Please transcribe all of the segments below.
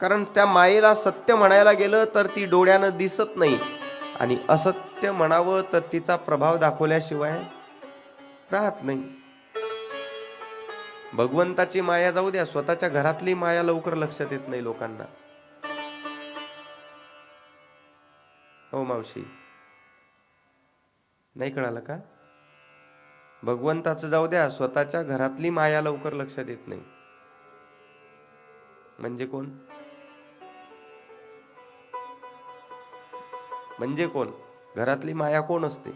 कारण त्या मायेला सत्य म्हणायला गेलं तर ती डोळ्यानं दिसत नाही, आणि असत्य म्हणावं तर तिचा प्रभाव दाखवल्याशिवाय राहत नाही. भगवंताची माया जाऊ द्या, स्वतःच्या घरातली माया लवकर लक्षात येत नाही लोकांना. हो मावशी, नाही कळालं का? भगवंताचं जाऊ द्या, स्वतःच्या घरातली माया लवकर लक्षात येत नाही. म्हणजे कोण? म्हणजे कोण? घरातली माया कोण असते?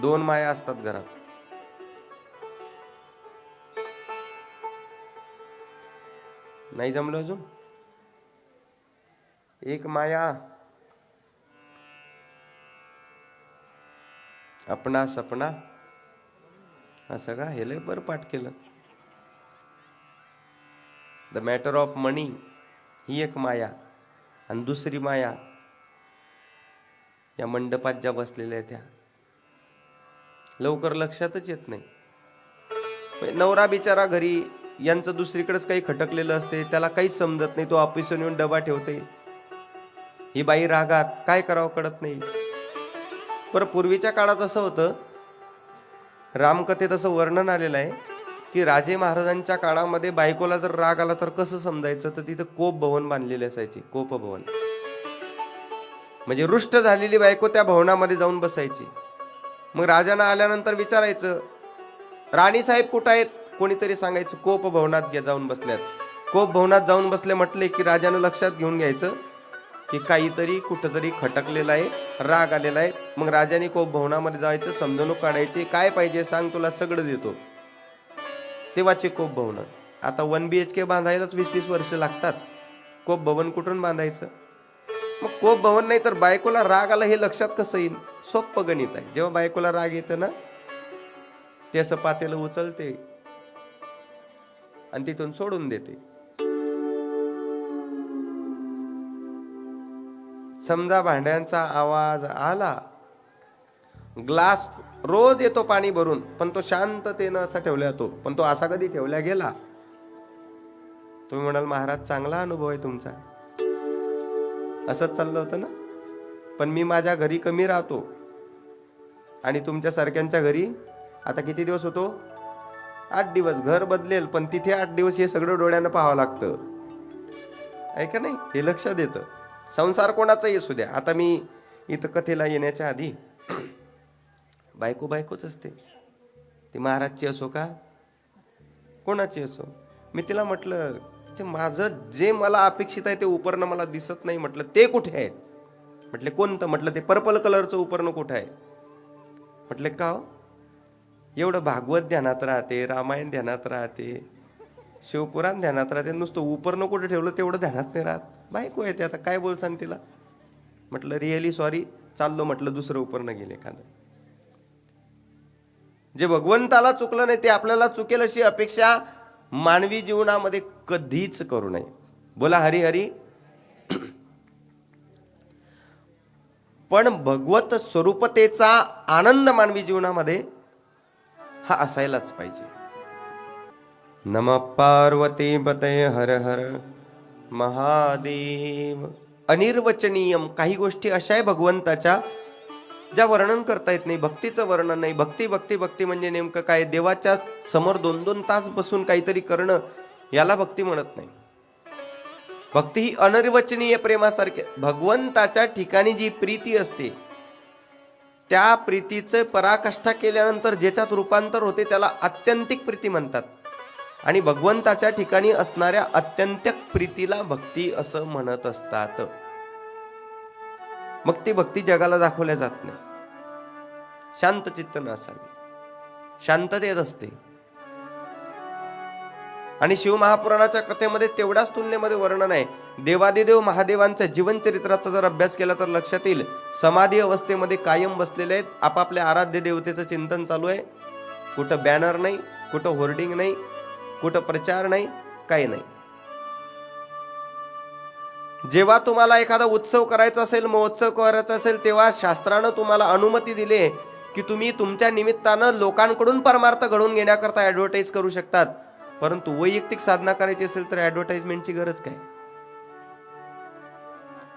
दोन माया असतात घरात. नाही जमलं अजून? एक माया अपना सपना, असं का? हे लय बरं पाठ केलं. द मॅटर ऑफ मनी ही एक माया, आणि दुसरी माया या मंडपात ज्या बसलेल्या आहेत त्या लवकर लक्षातच येत नाही. नवरा बिचारा घरी, यांचं दुसरीकडेच काही खटकलेलं असते, त्याला काहीच समजत नाही. तो ऑफिसहून येऊन डबा ठेवते, ही बाई रागात, काय करावं कळत नाही. बरं, पूर्वीच्या काळात असं होतं, रामकथेत असं वर्णन आलेलं आहे की राजे महाराजांच्या काळामध्ये बायकोला जर राग आला तर कसं समजायचं, तर तिथं कोप भवन बांधलेले असायचे. कोप भवन म्हणजे रुष्ट झालेली बायको त्या भवनामध्ये जाऊन बसायची. मग राजांना आल्यानंतर विचारायचं, राणी साहेब कुठं आहेत? कोणीतरी सांगायचं कोप भवनात जाऊन बसल्यात. कोप भवनात जाऊन बसले म्हटले की राजानं लक्षात घेऊन घ्यायचं की काहीतरी कुठंतरी खटकलेलं आहे, राग आलेला आहे. मग राजाने कोप भवनामध्ये जायचं, समजणूक काढायची, काय पाहिजे सांग, तुला सगळं देतो. तेव्हाचे कोप भवन. आता 1 BHK बांधायलाच 20-20 वर्ष लागतात. कोप भवन कुठून बांधायचं? मग कोप भवन नाही तर बायकोला राग आला हे लक्षात कसं येईल? सोपं गणित आहे. जेव्हा बायकोला राग येतं ना, ते असं पातेलं उचलते आणि तिथून सोडून देते. समजा भांड्यांचा आवाज आला, ग्लास रोज येतो पाणी भरून, पण तो शांततेनं असा ठेवला जातो, पण तो असा कधी ठेवला गेला, तुम्ही म्हणाल महाराज चांगला अनुभव आहे तुमचा, असंच चाललं होतं ना. पण मी माझ्या घरी कमी राहतो आणि तुमच्या सारख्यांच्या घरी आता किती दिवस होतो? 8 दिवस. घर बदलेल पण तिथे 8 दिवस हे सगळं डोळ्यानं पाहावं लागतं, आहे का नाही? हे लक्षात येतं. संसार कोणाचाही असू द्या. आता मी इथं कथेला येण्याच्या आधी बायको बायकोच असते, ती महाराजची असो का कोणाची असो. मी तिला म्हटलं, ते माझं जे मला अपेक्षित आहे ते उपरणं मला दिसत नाही. म्हटलं ते कुठे आहेत? म्हटले कोणतं? म्हटलं ते पर्पल कलरचं उपरणं कुठं आहे? म्हटले का हो? एवढं भागवत ध्यानात राहते, रामायण ध्यानात राहते, शिवपुराण ध्यानात राहते, नुसतं उपरणं कुठे ठेवलं तेवढं ध्यानात नाही राहत. बायको येते, आता काय बोलसान तिला? म्हटलं रिअली सॉरी, चाललो म्हटलं दुसरं उपरणं गेले एखादं. जे भगवंताला चुकलं नाही ते आपल्याला चुकेल अशी अपेक्षा मानवी जीवनामध्ये कधीच करू नये. बोला हरी हरी. पण भगवत स्वरूपतेचा आनंद मानवी जीवनामध्ये हा असायलाच पाहिजे. नमः पार्वती पतये हर हर महादेव. अनिर्वचनीयम, काही गोष्टी अशा आहे भगवंताच्या ज्या वर्णन करता येत नाही. भक्तीचं वर्णन नाही. भक्ती भक्ती भक्ती म्हणजे नेमकं काय? देवाच्या समोर 2-2 तास बसून काहीतरी करणं, याला भक्ती म्हणत नाही. भक्ती ही अनिर्वचनीय प्रेमासारखे. भगवंताच्या ठिकाणी जी प्रीती असते त्या प्रीतीचे पराकाष्ठा केल्यानंतर ज्याच्यात रूपांतर होते त्याला आत्यंतिक प्रीती म्हणतात. आणि भगवंताच्या ठिकाणी असणाऱ्या अत्यंतिक प्रीतीला भक्ती असं म्हणत असतात. मग ती भक्ती जगाला दाखवल्या जात नाही. शांत चित्त नसावी, शांततेत असते. आणि शिवमहापुराणाच्या कथेमध्ये तेवढ्याच तुलनेमध्ये वर्णन आहे. देवादिदेव महादेवांच्या जीवनचरित्राचा जर अभ्यास केला तर लक्षात येईल, समाधी अवस्थेमध्ये कायम बसलेले आहेत. आपापल्या आराध्य देवतेचं चिंतन चालू आहे. कुठं बॅनर नाही, कुठं होर्डिंग नाही, कुठं प्रचार नाही, काही नाही. जेव्हा तुम्हाला एखादा उत्सव करायचा असेल, महोत्सव करायचा असेल, तेव्हा शास्त्रानं तुम्हाला अनुमती दिली की तुम्ही तुमच्या निमित्तानं लोकांकडून परमार्थ घडवून घेण्याकरता ऍडव्हर्टाईज करू शकतात. परंतु वैयक्तिक साधना करायची असेल तर ऍडव्हर्टाइजमेंटची गरज काय?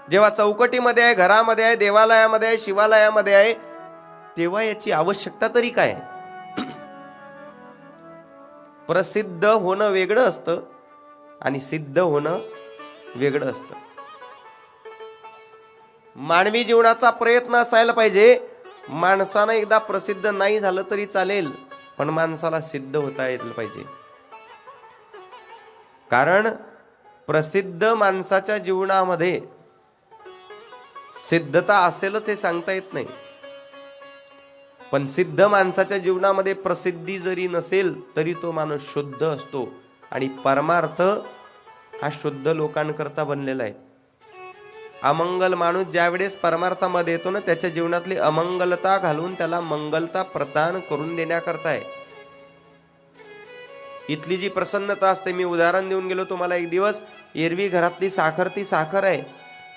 जेव्हा चौकटीमध्ये आहे, घरामध्ये आहे, देवालयामध्ये आहे, शिवालयामध्ये आहे, तेव्हा याची आवश्यकता तरी काय? प्रसिद्ध होणं वेगळं असतं आणि सिद्ध होणं वेगळं असतं. मानवी जीवनाचा प्रयत्न असायला पाहिजे, माणसानं एकदा प्रसिद्ध नाही झालं तरी चालेल, पण माणसाला सिद्ध होता येईल पाहिजे. कारण प्रसिद्ध माणसाच्या जीवनामध्ये सिद्धता असेलच हे सांगता येत नाही. पण सिद्ध माणसाच्या जीवनामध्ये प्रसिद्धी जरी नसेल तरी तो माणूस शुद्ध असतो. आणि परमार्थ हा शुद्ध लोकांकरता बनलेला आहे. अमंगल माणूस ज्यावेळेस परमार्थामध्ये येतो ना, त्याच्या जीवनातली अमंगलता घालून त्याला मंगलता प्रदान करून देण्याकरता आहे. इथली जी प्रसन्नता असते, मी उदाहरण देऊन गेलो तुम्हाला एक दिवस, एरवी घरातली साखर ती साखर आहे,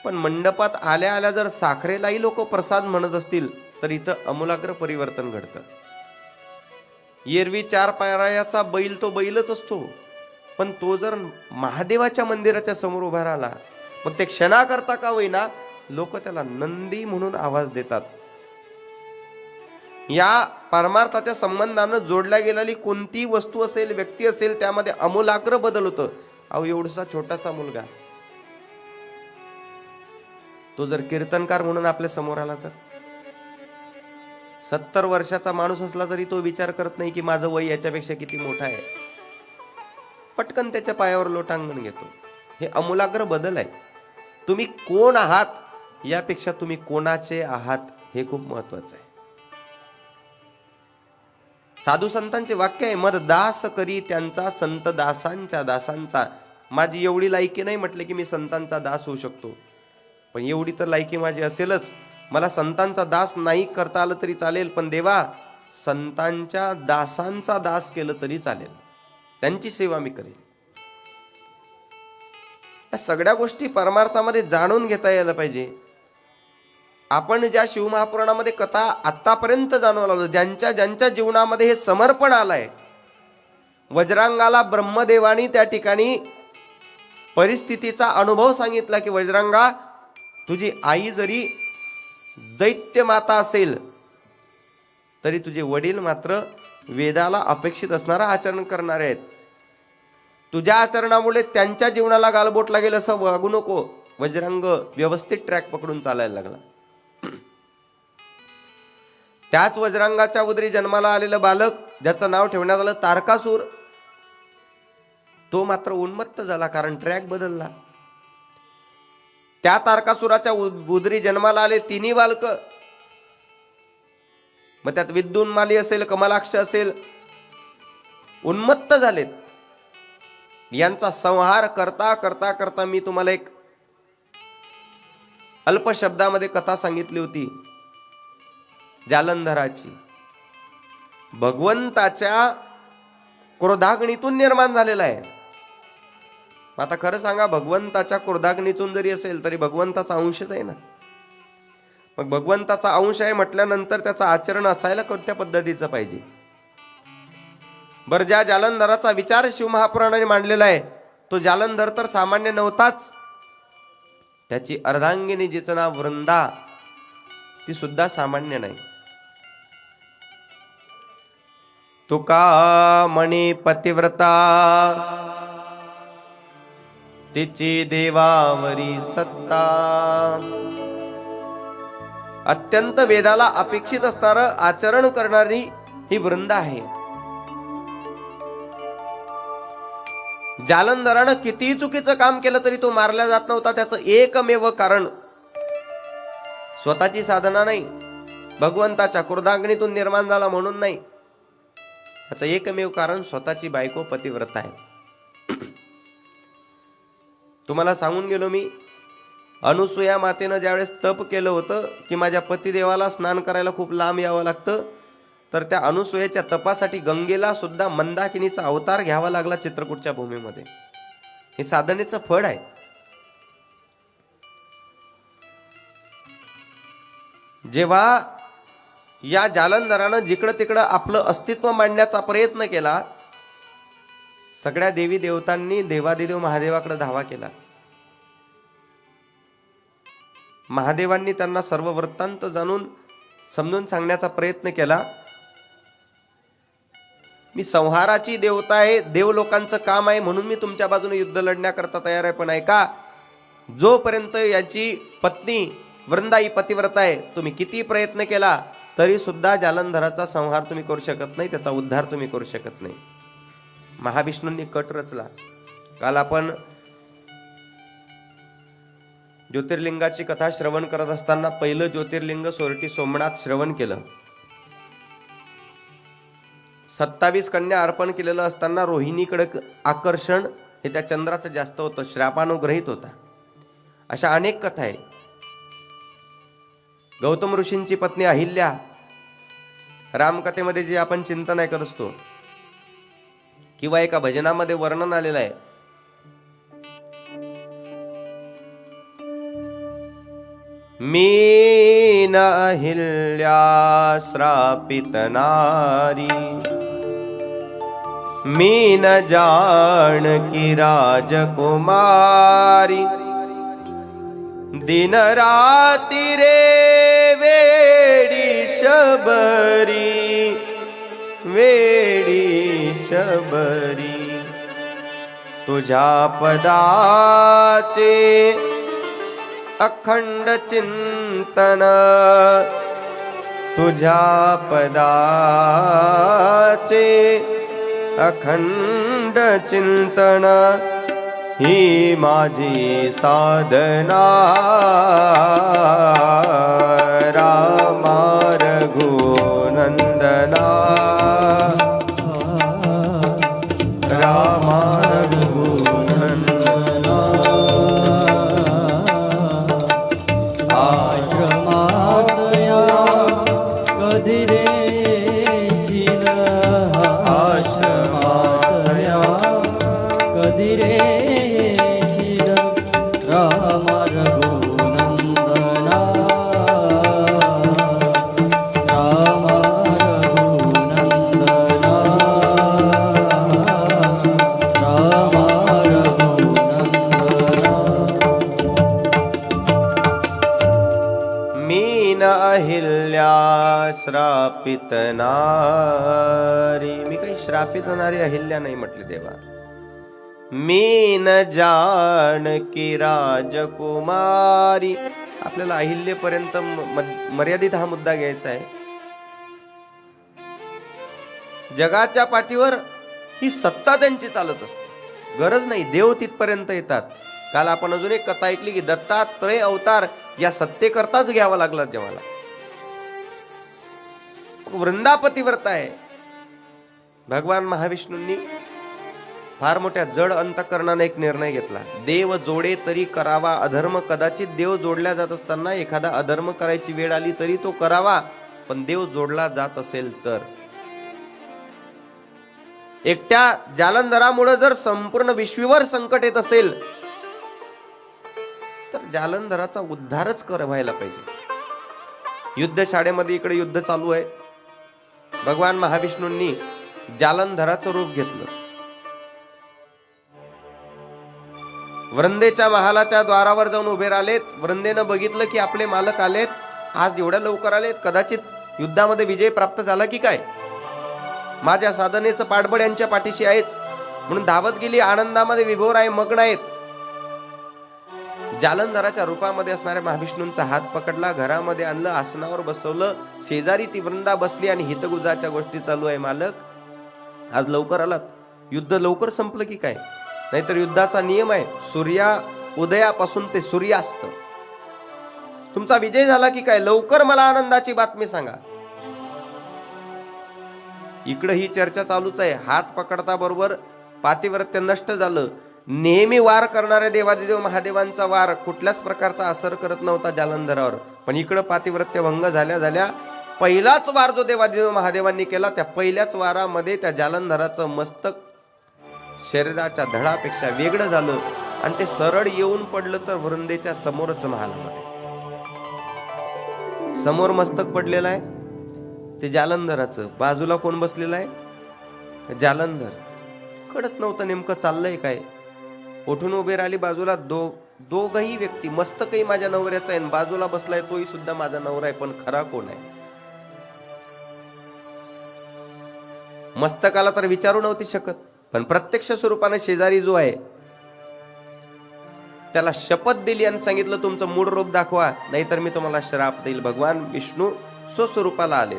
पण मंडपात आल्या आल्या जर साखरेलाही लोक प्रसाद म्हणत असतील तर इथं अमूलाग्र परिवर्तन घडतं. एरवी 4 पायाचा बैल तो बैलच असतो, पण तो जर महादेवाच्या मंदिराच्या समोर उभा राहिला, मग ते क्षणाकरता का होईना लोक त्याला नंदी म्हणून आवाज देतात. या परमार्थाच्या संबंधानं जोडल्या गेलेली कोणती वस्तू असेल, व्यक्ती असेल, त्यामध्ये अमूलाग्र बदल होतं. अहो, एवढसा छोटासा मुलगा तो जर कीर्तनकार म्हणून आपल्या समोर आला तर 70 वर्षाचा माणूस असला तरी तो विचार करत नाही की माझं वय याच्यापेक्षा किती मोठं आहे, पटकन त्याच्या पायावर लोटांगण घेतो. हे अमूलाग्र बदल आहे. तुम्ही कोण आहात यापेक्षा तुम्ही कोणाचे आहात हे खूप महत्वाचं आहे. साधू संतांचे वाक्य आहे, मद दास करी त्यांचा संत दासांच्या दासांचा. माझी एवढी लायकी नाही म्हटले की मी संतांचा दास होऊ शकतो, पण एवढी तर लायकी माझी असेलच, मला संतांचा दास नाही करता आलं तरी चालेल, पण देवा संतांच्या दासांचा दास केलं तरी चालेल, त्यांची सेवा मी करेल. या सगळ्या गोष्टी परमार्थामध्ये जाणून घेता यायला पाहिजे. आपण ज्या शिवमहापुराणामध्ये कथा आतापर्यंत जाणवू लागलो, ज्यांच्या ज्यांच्या जीवनामध्ये हे समर्पण आलंय, वज्रांगाला ब्रह्मदेवानी त्या ठिकाणी परिस्थितीचा अनुभव सांगितला की वज्रांगा, तुझी आई जरी दैत्य माता असेल तरी तुझे वडील मात्र वेदाला अपेक्षित असणारा आचरण करणारे आहेत. तुझ्या आचरणामुळे त्यांच्या जीवनाला गालबोट लागेल असं वागू नको. वज्रांग व्यवस्थित ट्रॅक पकडून चालायला लागला. त्याच वज्रांगाच्या उदरी जन्माला आलेलं बालक, ज्याचं नाव ठेवण्यात आलं तारकासूर, तो मात्र उन्मत्त झाला, कारण ट्रॅक बदलला. त्या तारकासुराच्या उदरी जन्माला आले 3 बालक, मग त्यात विद्युन्माली असेल, कमलाक्ष असेल, उन्मत्त झालेत. यांचा संहार करता करता करता मी तुम्हाला एक अल्प शब्दामध्ये कथा सांगितली होती जालंधराची. भगवंताच्या क्रोधाग्नीतून निर्माण झालेला आहे. आता खरं सांगा, भगवंताच्या क्रोधाग्नीतून जरी असेल तरी भगवंताचा अंशच आहे ना. मग भगवंताचा अंश आहे म्हटल्यानंतर त्याचं आचरण असायला कोणत्या पद्धतीचं पाहिजे. बरं, ज्या जालंधराचा विचार शिवमहापुराणाने मांडलेला आहे, तो जालंधर तर सामान्य नव्हताच. त्याची अर्धांगिनी जिचं नाव वृंदा, ती सुद्धा सामान्य नाही. तुका म्हणे पतिव्रता, तिची देवावरी सत्ता. अत्यंत वेदाला अपेक्षित असणारं आचरण करणारी ही वृंदा आहे. जालंधरानं कितीही चुकीचं काम केलं तरी तो मारला जात नव्हता. त्याचं एकमेव कारण स्वतःची साधना नाही, भगवंताच्या क्रोधाग्नीतून निर्माण झाला म्हणून नाही. त्याचं एकमेव कारण स्वतःची बायको पतिव्रता आहे. तुम्हाला सांगून गेलो मी, अनुसूया मातेनं ज्यावेळेस तप केलं होतं की माझ्या पतिदेवाला स्नान करायला खूप लांब यावं लागतं, तर त्या अनुसूयाच्या तपासाठी गंगेला सुद्धा मंदाकिनीचा अवतार घ्यावा लागला चित्रकूटच्या भूमीमध्ये. हे साधनेचं फळ आहे. जेव्हा या जालंधरानं जिकडं तिकडं आपलं अस्तित्व मांडण्याचा प्रयत्न केला, सगळ्या देवी देवतांनी देवादिदेव महादेवाकडे धावा केला. महादेवांनी त्यांना सर्व वृत्तांत जाणून समजून सांगण्याचा प्रयत्न केला. मी संहाराची देवता आहे, देव लोकांचं काम आहे, म्हणून मी तुमच्या बाजूने युद्ध लढण्याकरता तयार आहे. पण ऐका, जोपर्यंत याची पत्नी वृंदा ही पतिव्रता आहे, तुम्ही किती प्रयत्न केला तरी सुद्धा जालंधराचा संहार तुम्ही करू शकत नाही, त्याचा उद्धार तुम्ही करू शकत नाही. महाविष्णूंनी कट रचला. काल आपण ज्योतिर्लिंगाची कथा श्रवण करत असताना पहिलं ज्योतिर्लिंग सोरठी सोमनाथ श्रवण केलं. 27 कन्या अर्पण केलेलं असताना रोहिणीकडे आकर्षण हे त्या चंद्राचं जास्त होतं, श्रापानुग्रहित होता. अशा अनेक कथा आहे. गौतम ऋषींची पत्नी अहिल्या, रामकथेमध्ये जे आपण चिंतन करत असतो किंवा एका भजनामध्ये वर्णन आलेलं आहे, मी न अहिल्या श्रापित नारी, मी न जानकी राजकुमारी, दिन राती रे वेडी शबरी, वेडी शबरी, तुझ्या पदाचे अखंड चिंतन, तुझ्या पदाचे अखंड चिंतन, ही माझी साधना. रामा रघुनंदना, रामा रघुनंदना, आश्रमातया कधी रे शिल, आश्रमातया कधी रे शिल, राम रघुनंदना, राम रघुनंदना, राम रघुनंदना. मी न अहिल्या श्रापित नारी. मी काही श्रापित नारी अहिल्या नाही म्हटले देवा. मी न जानकी राजकुमारी. आपल्याला अहिल्येपर्यंत मर्यादित हा मुद्दा घ्यायचा आहे. जगाच्या पाठीवर ही सत्ता त्यांची चालत असते, गरज नाही, देव तिथपर्यंत येतात. काल आपण अजून एक कथा ऐकली की दत्तात्रय अवतार या सत्तेकरताच घ्यावा लागला जेव्हाला. वृंदापतिव्रत आहे. भगवान महाविष्णूंनी फार मोठ्या जड अंतःकरणाने एक निर्णय घेतला. देव जोडे तरी करावा अधर्म. कदाचित देव जोडल्या जात असताना एखादा अधर्म करायची वेळ आली तरी तो करावा, पण देव जोडला जात असेल तर. एकट्या जालंधरामुळे जर संपूर्ण विश्वीवर संकट येत असेल तर जालंधराचा उद्धारच व्हायला पाहिजे. युद्धशाळेमध्ये इकडे युद्ध चालू आहे. भगवान महाविष्णूंनी जालंधराचं रूप घेतलं. वृंदेच्या महालाच्या द्वारावर जाऊन उभे राहिलेत. वृंदेनं बघितलं की आपले मालक आलेत, आज एवढ्या लवकर आलेत, कदाचित युद्धामध्ये विजय प्राप्त झाला की काय, माझ्या साधनेचं पाठबळ यांच्या पाठीशी आहेच म्हणून धावत गेली. आनंदामध्ये विभोर आहे, मग्न आहेत. जालंधराच्या रूपामध्ये असणाऱ्या महाविष्णूंचा हात पकडला, घरामध्ये आणलं, आसनावर बसवलं. शेजारी ती वृंदा बसली आणि हितगुजाच्या गोष्टी चालू आहे. मालक आज लवकर आलात, युद्ध लवकर संपलं की काय? नाहीतर युद्धाचा नियम आहे, सूर्या उदयापासून ते सूर्यास्त. तुमचा विजय झाला की काय? लवकर मला आनंदाची बातमी सांगा. इकडे ही चर्चा चालूच आहे. हात पकडता बरोबर पातिव्रत्य नष्ट झालं. नेहमी वार करणाऱ्या देवादिदेव महादेवांचा वार कुठल्याच प्रकारचा असर करत नव्हता जालंधरावर, पण इकडं पातिव्रत्य भंग झाल्या पहिलाच वार जो देवादिदेव महादेवांनी केला, त्या पहिल्याच वारामध्ये त्या जालंधराचं मस्तक शरीराच्या धडापेक्षा वेगळं झालं आणि ते सरळ येऊन पडलं तर वृंदेच्या समोरच महालामध्ये. समोर मस्तक पडलेलं आहे ते जालंधराचं. बाजूला कोण बसलेलं आहे? जालंधर. कळत नव्हतं नेमकं चाललंय काय. उठून उभे राहिली बाजूला. दोघही व्यक्ती, मस्तकही माझ्या नवऱ्याचा आहे, बाजूला बसलाय तोही सुद्धा माझा नवरा आहे, पण खरा कोण आहे? मस्तकाला तर विचारू नव्हती शकत, पण प्रत्यक्ष स्वरूपाने शेजारी जो आहे त्याला शपथ दिली आणि सांगितलं तुमचं मूळ रूप दाखवा, नाहीतर मी तुम्हाला श्राप देईल. भगवान विष्णू स्वस्वरूपाला आले.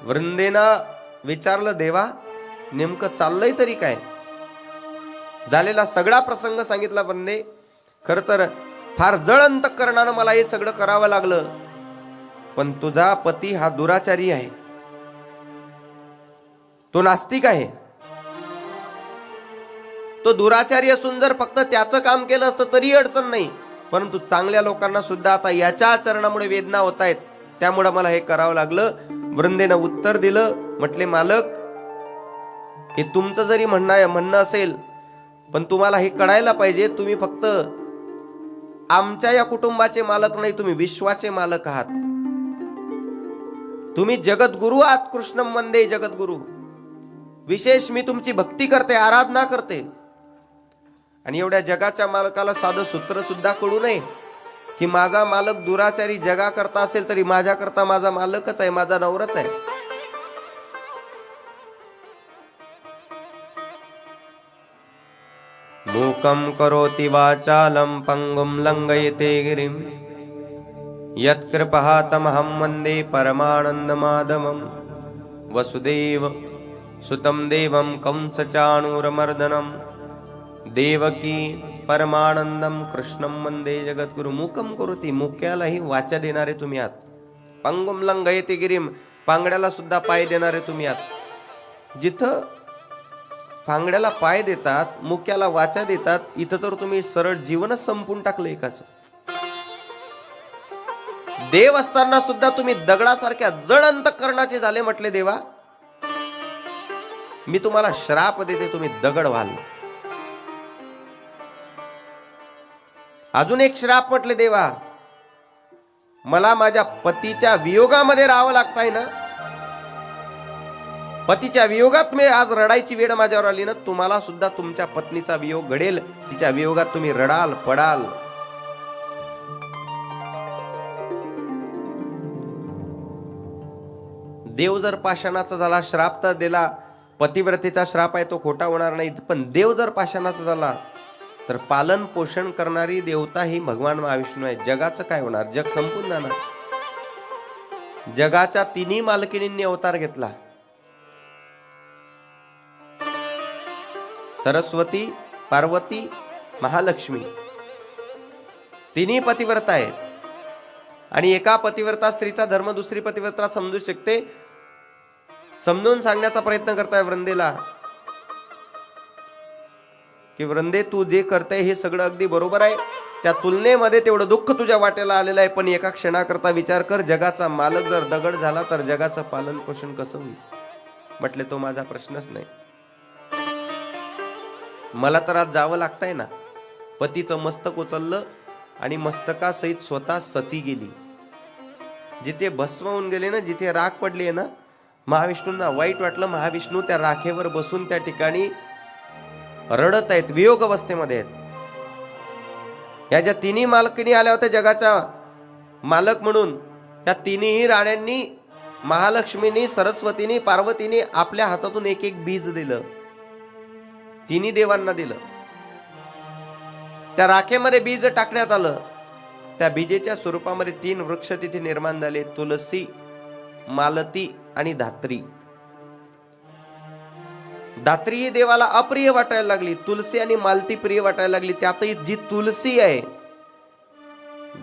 वृंदेनं विचारलं, देवा नेमकं चाललंय तरी काय? झालेला सगळा प्रसंग सांगितला वृंदे. खर तर फार जळ अंतःकरणानं मला हे सगळं करावं लागलं, पण तुझा पती हा दुराचारी आहे, तो नास्तिक आहे. तो दुराचारी असून जर फक्त त्याचं काम केलं असतं तरी अडचण नाही, परंतु चांगल्या लोकांना सुद्धा आता याच्या आचरणामुळे वेदना होत आहेत, त्यामुळे मला हे करावं लागलं. वृंदेनं उत्तर दिलं, म्हटले मालक, हे तुमचं जरी म्हणणं असेल, पण तुम्हाला हे कळायला पाहिजे, तुम्ही फक्त आमच्या या कुटुंबाचे मालक नाही, तुम्ही विश्वाचे मालक आहात. तुम्ही जगद्गुरु आहात. कृष्णम वंदे जगद्गुरु. विशेष मी तुमची भक्ती करते, आराधना करते. आणि एवढ्या जगाच्या मालकाला साधं सूत्र सुद्धा कळू नये की माझा मालक दुराचारी जगा करता असेल तरी माझ्या करता माझा मालकच आहे, माझा नवराच आहे. मूकं करोति वाचालं पंगुं लंघयते गिरिं यत्कृपः तमहं वन्दे परमानन्दमाधवं वसुदेव सुतं देवं कंसचाणूरमर्दनं देवकी परमानंदम कृष्णम वंदे जगद्गुरु. मूकम करोति, मुक्यालाही वाचा देणारे तुम्ही आहात. पंगुम लंघयते गिरिम, पांगड्याला सुद्धा पाय देणारे तुम्ही आहात. जिथं पांगड्याला पाय देतात, मुक्याला वाचा देतात, इथं तर तुम्ही सरळ जीवनच संपून टाकलं एकाच. देव असताना सुद्धा तुम्ही दगडासारख्या जड अंतःकरणाचे झाले. म्हटले देवा, मी तुम्हाला श्राप देते, तुम्ही दगड व्हाल. अजून एक श्राप म्हटले देवा, मला माझ्या पतीच्या वियोगामध्ये राहावं लागतंय ना, पतीच्या वियोगात मी आज रडायची वेळ माझ्यावर आली ना, तुम्हाला सुद्धा तुमच्या पत्नीचा वियोग घडेल, तिच्या वियोगात तुम्ही रडाल पडाल. देव जर पाषाणाचा झाला, श्राप तर दिला, पतिव्रतेचा श्राप आहे तो खोटा होणार नाही, पण देव जर पाषाणाचा झाला तर पालन पोषण करणारी देवता ही भगवान महाविष्णू आहे. जगाचं काय होणार? जग संपून जाणार. जगाच्या तिन्ही मालकिनींनी अवतार घेतला. सरस्वती, पार्वती, महालक्ष्मी तिन्ही पतिव्रता आहेत. आणि एका पतिव्रता स्त्रीचा धर्म दुसरी पतिव्रता समजू शकते. समजून सांगण्याचा प्रयत्न करताय वृंदेला की वृंदे, तू जे करताय हे सगळं अगदी बरोबर आहे, त्या तुलनेमध्ये तेवढं दुःख तुझ्या वाट्याला आलेलं आहे, पण एका क्षणाकरता विचार कर, जगाचा मालक जर दगड झाला तर जगाचं पालन पोषण कसं होईल? म्हटले तो माझा प्रश्नच नाही. मला तर आज जावं लागतंय ना. पतीचं मस्तक उचललं आणि मस्तकासहित स्वतः सती गेली. जिथे भस्म होऊन गेले ना, जिथे राख पडली ना, महाविष्णूंना वाईट वाटलं. महाविष्णू त्या राखेवर बसून त्या ठिकाणी रडत आहेत, वियोग अवस्थेमध्ये आहेत. या ज्या तिन्ही मालकिनी आल्या होत्या जगाच्या मालक म्हणून, या तिन्ही राण्यांनी, महालक्ष्मीनी, सरस्वतीनी, पार्वतीनी आपल्या हातातून एक एक बीज दिलं, तिन्ही देवांना दिलं. त्या राखेमध्ये बीज टाकण्यात आलं. त्या बीजेच्या स्वरूपामध्ये 3 वृक्ष तिथे निर्माण झाले, तुलसी, मालती आणि धात्री. धात्री ही देवाला अप्रिय वाटायला लागली, तुलसी आणि मालती प्रिय वाटायला लागली. त्यातही जी तुलसी आहे,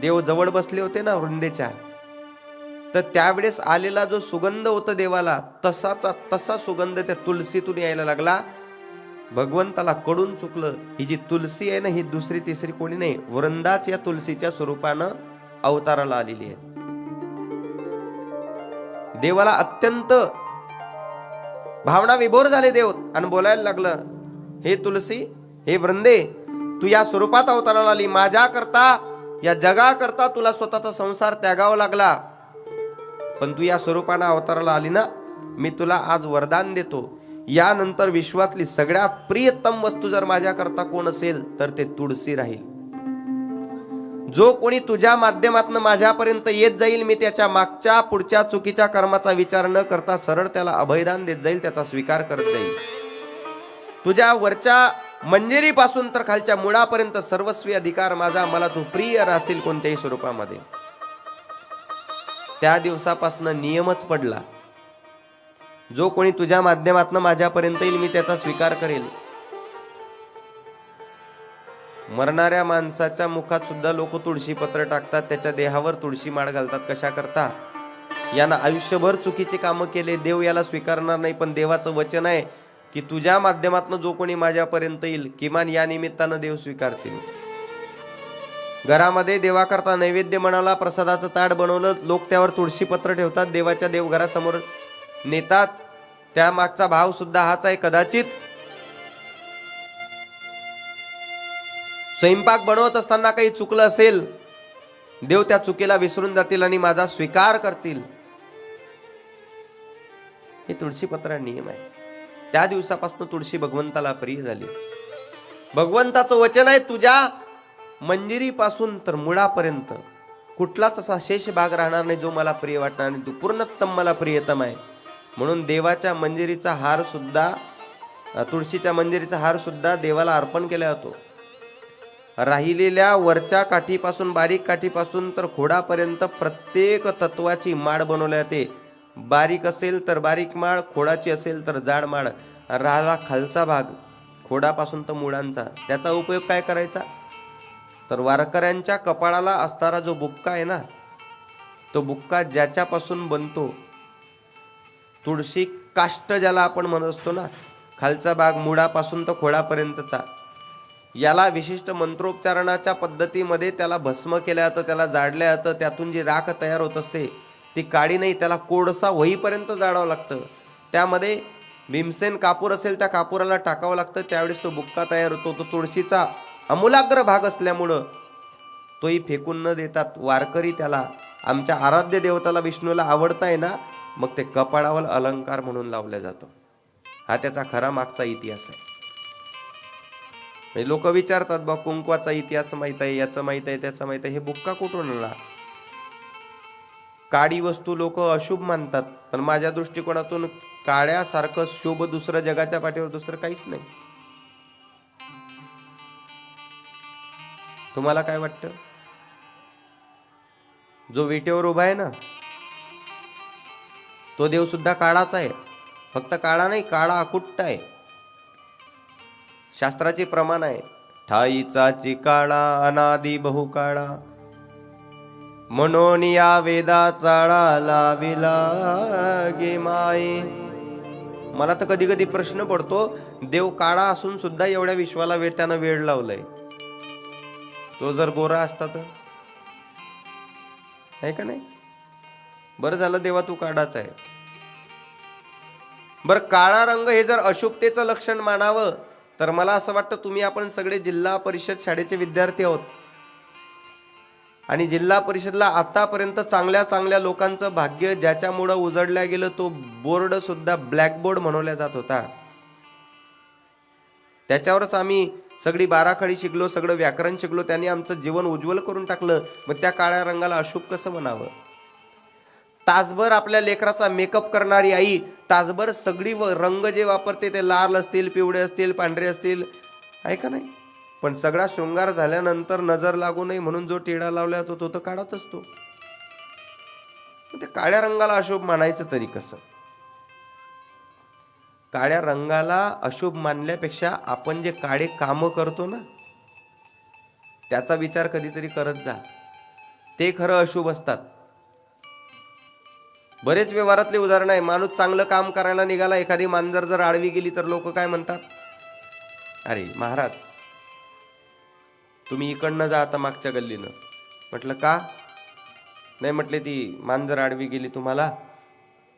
देव जवळ बसले होते ना वृंदेच्या, तर त्यावेळेस आलेला जो सुगंध होता देवाला, तसा सुगंध त्या तुलसीतून यायला लागला. भगवंताला कडून चुकलं, ही जी तुलसी आहे ना, ही दुसरी तिसरी कोणी नाही, वृंदाच या तुलसीच्या स्वरूपानं अवताराला आलेली आहे. देवाला अत्यंत भावना विभोर झाले देव आणि बोलायला लागलं, हे तुलसी, हे वृंदे, तू या स्वरूपात अवताराला आली, माझ्या करता, या जगाकरता तुला स्वतःचा संसार त्यागावा लागला, पण तू या स्वरूपानं अवताराला आली ना, मी तुला आज वरदान देतो यानंतर विश्वातली सगळ्यात प्रियतम वस्तू जर माझ्याकरता कोण असेल तर ते तुळशी राहील. जो कोणी तुझ्या माध्यमातून माझ्यापर्यंत येत जाईल, मी त्याच्या मागच्या पुढच्या चुकीच्या कर्माचा विचार न करता सरळ त्याला अभयदान देत जाईल, त्याचा स्वीकार करत जाईल. तुझ्या वरच्या मंजिरीपासून तर खालच्या मुळापर्यंत सर्वस्वी अधिकार माझा, मला तू प्रिय राहील कोणत्याही स्वरूपामध्ये. त्या दिवसापासून नियमच पडला, जो कोणी तुझ्या माध्यमातून माझ्यापर्यंत येईल मी त्याचा स्वीकार करेल. मरणाऱ्या माणसाच्या मुखात सुद्धा लोक तुळशी पत्र टाकतात, त्याच्या देहावर तुळशी माळ घालतात. कशा करता? यानं आयुष्यभर चुकीचे कामं केले, देव याला स्वीकारणार नाही. पण देवाचं वचन आहे की तुझ्या माध्यमातून जो कोणी माझ्यापर्यंत येईल, किमान या निमित्तानं देव स्वीकारतील. घरामध्ये देवाकरता नैवेद्य म्हणाला, प्रसादाचं ताट बनवलं, लोक त्यावर तुळशी पत्र ठेवतात, देवाच्या देवघरासमोर नेतात. त्या मागचा भाव सुद्धा हाच आहे. कदाचित स्वयंपाक बनवत असताना काही चुकलं असेल, देव त्या चुकीला विसरून जातील आणि माझा स्वीकार करतील. हे तुळशी पत्रा नियम आहे. त्या दिवसापासून तुळशी भगवंताला प्रिय झाली. भगवंताचं वचन आहे, तुझ्या मंजिरीपासून तर मुळापर्यंत कुठलाच असा शेष भाग राहणार नाही जो मला प्रिय वाटणार नाही. तू पूर्णतम मला प्रियतम आहे. म्हणून देवाच्या मंजिरीचा हार सुद्धा, तुळशीच्या मंजिरीचा हार सुद्धा देवाला अर्पण केला जातो. राहिलेल्या वरच्या काठीपासून, बारीक काठीपासून तर खोडापर्यंत प्रत्येक तत्वाची माळ बनवली जाते. बारीक असेल तर बारीक माळ, खोडाची असेल तर जाड माळ. राहिला खालचा भाग खोडापासून तर मुळांचा, त्याचा उपयोग काय करायचा? तर वारकऱ्यांच्या कपाळाला असणारा जो बुक्का आहे ना, तो बुक्का ज्याच्यापासून बनतो, तुळशी काष्ट ज्याला आपण म्हणत असतो ना, खालचा भाग मुळापासून तर खोडापर्यंतचा, याला विशिष्ट मंत्रोच्चारणाच्या पद्धतीमध्ये त्याला भस्म केलं जातं, त्याला जाळलं जातं. त्यातून जी राख तयार होत असते ती काळी नाही, त्याला कोळसा होईपर्यंत जाळावं लागतं. त्यामध्ये भीमसेन कापूर असेल, त्या कापुराला टाकावं लागतं, त्यावेळेस तो बुक्का तयार होतो. तो तुळशीचा अमूलाग्र भाग असल्यामुळं तोही फेकून न देतात वारकरी त्याला, आमच्या आराध्य देवताला विष्णूला आवडताय ना, मग ते कपाळावर अलंकार म्हणून लावला जातो. हा त्याचा खरा मागचा इतिहास आहे. लोक विचारतात, बा कुंकवाचा इतिहास माहित आहे, याचं माहित आहे, त्याचं माहित आहे, हे बुक्का कुठून आला? काळी वस्तू लोक अशुभ मानतात, पण माझ्या दृष्टिकोनातून काळ्यासारखं शुभ दुसरं जगाच्या पाठीवर दुसरं काहीच नाही. तुम्हाला काय वाटतं? जो विटेवर उभा आहे ना, तो देव सुद्धा काळाचा आहे. फक्त काळा नाही, काळा अकुट्ट आहे. शास्त्राचे प्रमाण आहे, ठाईचाची काळा अनादि बहुकाळा, म्हणून या वेदा चाळा लाविला गे माये. मला तर कधी कधी प्रश्न पडतो, देव काळा असून सुद्धा एवढ्या विश्वाला त्यानं वेळ लावलाय. तो जर गोरा असता तर आहे का नाही? बरं झालं देवा तू काळाच आहे. बरं, काळा रंग हे जर अशुभतेचं लक्षण मानावं तर मला असं वाटतं, तुम्ही आपण सगळे जिल्हा परिषद शाळेचे विद्यार्थी आहोत आणि जिल्हा परिषदला आतापर्यंत चांगल्या चांगल्या लोकांचं भाग्य ज्याच्यामुळं उजळल्या गेलं, तो बोर्ड सुद्धा ब्लॅकबोर्ड म्हणवला जात होता. त्याच्यावरच आम्ही सगळी बाराखडी शिकलो, सगळं व्याकरण शिकलो, त्यांनी आमचं जीवन उज्ज्वल करून टाकलं. मग त्या काळ्या रंगाला अशुभ कसं म्हणावं? तासभर आपल्या लेकराचा मेकअप करणारी आई तासभर सगळी रंग जे वापरते ते लाल असतील, पिवळे असतील, पांढरे असतील, आहे का नाही? पण सगळा शृंगार झाल्यानंतर नजर लागू नये म्हणून जो टिळा लावला जातो तो तर काळाच असतो. ते काळ्या रंगाला अशुभ मानायचं तरी कसं? काळ्या रंगाला अशुभ मानल्यापेक्षा आपण जे काळे काम करतो ना, त्याचा विचार कधीतरी करत जा. ते खरं अशुभ असतात. बरेच व्यवहारातले उदाहरण आहे. माणूस चांगलं काम करायला निघाला, एखादी मांजर जर आडवी गेली तर लोक काय म्हणतात? अरे महाराज, तुम्ही इकडनं जा आता मागच्या गल्लीनं. म्हटलं का? नाही म्हटले, ती मांजर आडवी गेली तुम्हाला,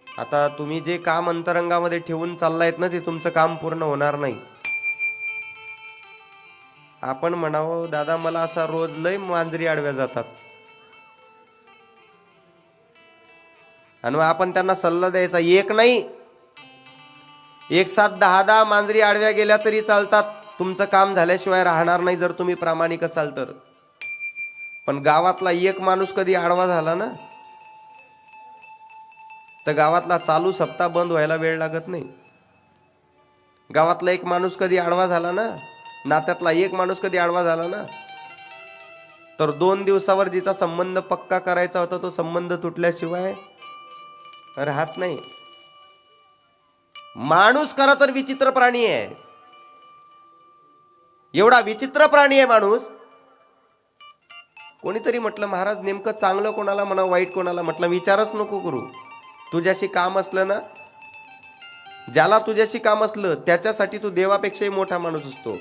आता तुम्ही जे काम अंतरंगामध्ये ठेवून चाललायत ना, ते तुमचं काम पूर्ण होणार नाही. आपण म्हणावं, दादा मला असा रोज लय मांजरी आडव्या जातात, आणि आपण त्यांना सल्ला द्यायचा, एक नाही एक साथ 10 मांजरी आडव्या गेल्या तरी चालतात, तुमचं काम झाल्याशिवाय राहणार नाही जर तुम्ही प्रामाणिक असाल तर. पण गावातला एक माणूस कधी आडवा झाला ना, तर गावातला चालू सप्ताह बंद व्हायला वेळ लागत नाही. गावातला एक माणूस कधी आडवा झाला ना, नात्यातला एक माणूस कधी आडवा झाला ना, तर 2 दिवसावर जिचा संबंध पक्का करायचा होता तो संबंध तुटल्याशिवाय राहत नाही. माणूस खरा तर विचित्र प्राणी आहे. एवढा विचित्र प्राणी आहे माणूस. कोणीतरी म्हटलं, महाराज नेमकं चांगलं कोणाला म्हणा, वाईट कोणाला? म्हटलं विचारच नको करू. तुझ्याशी काम असलं ना, ज्याला तुझ्याशी काम असलं त्याच्यासाठी तू देवापेक्षाही मोठा माणूस असतो.